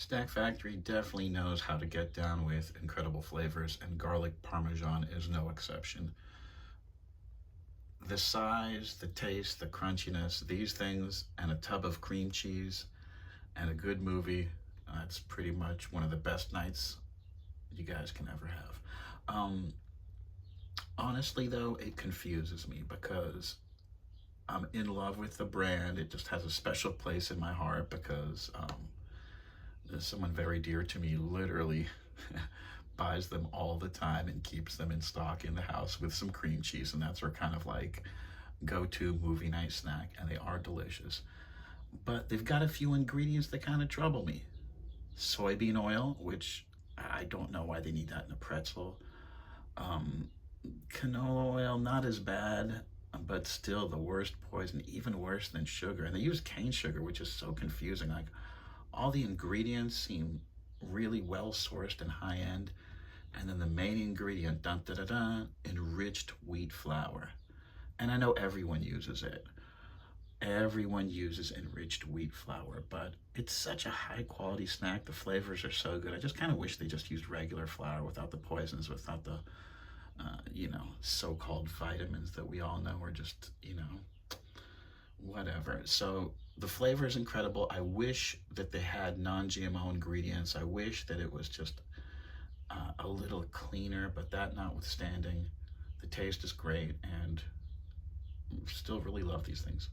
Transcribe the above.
Snack Factory definitely knows how to get down with incredible flavors, and garlic parmesan is no exception. The size, the taste, the crunchiness, these things, and a tub of cream cheese and a good movie, it's pretty much one of the best nights you guys can ever have. Um, Honestly, though, it confuses me because I'm in love with the brand. It just has a special place in my heart because there's someone very dear to me literally buys them all the time and keeps them in stock in the house with some cream cheese, and that's our kind of like go-to movie night snack, and they are delicious. But they've got a few ingredients that kind of trouble me. Soybean oil, which I don't know why they need that in a pretzel. Um, Canola oil, not as bad, but still the worst poison, even worse than sugar. And they use cane sugar, which is so confusing. Like all the ingredients seem really well sourced and high end. And then the main ingredient, dun da da da, enriched wheat flour. And I know everyone uses it. Everyone uses enriched wheat flour, but it's such a high quality snack. The flavors are so good. I just kind of wish they just used regular flour without the poisons, without the so-called vitamins that we all know are just, whatever. So the flavor is incredible. I wish that they had non-GMO ingredients. I wish that it was just a little cleaner, but that notwithstanding, the taste is great and still really love these things.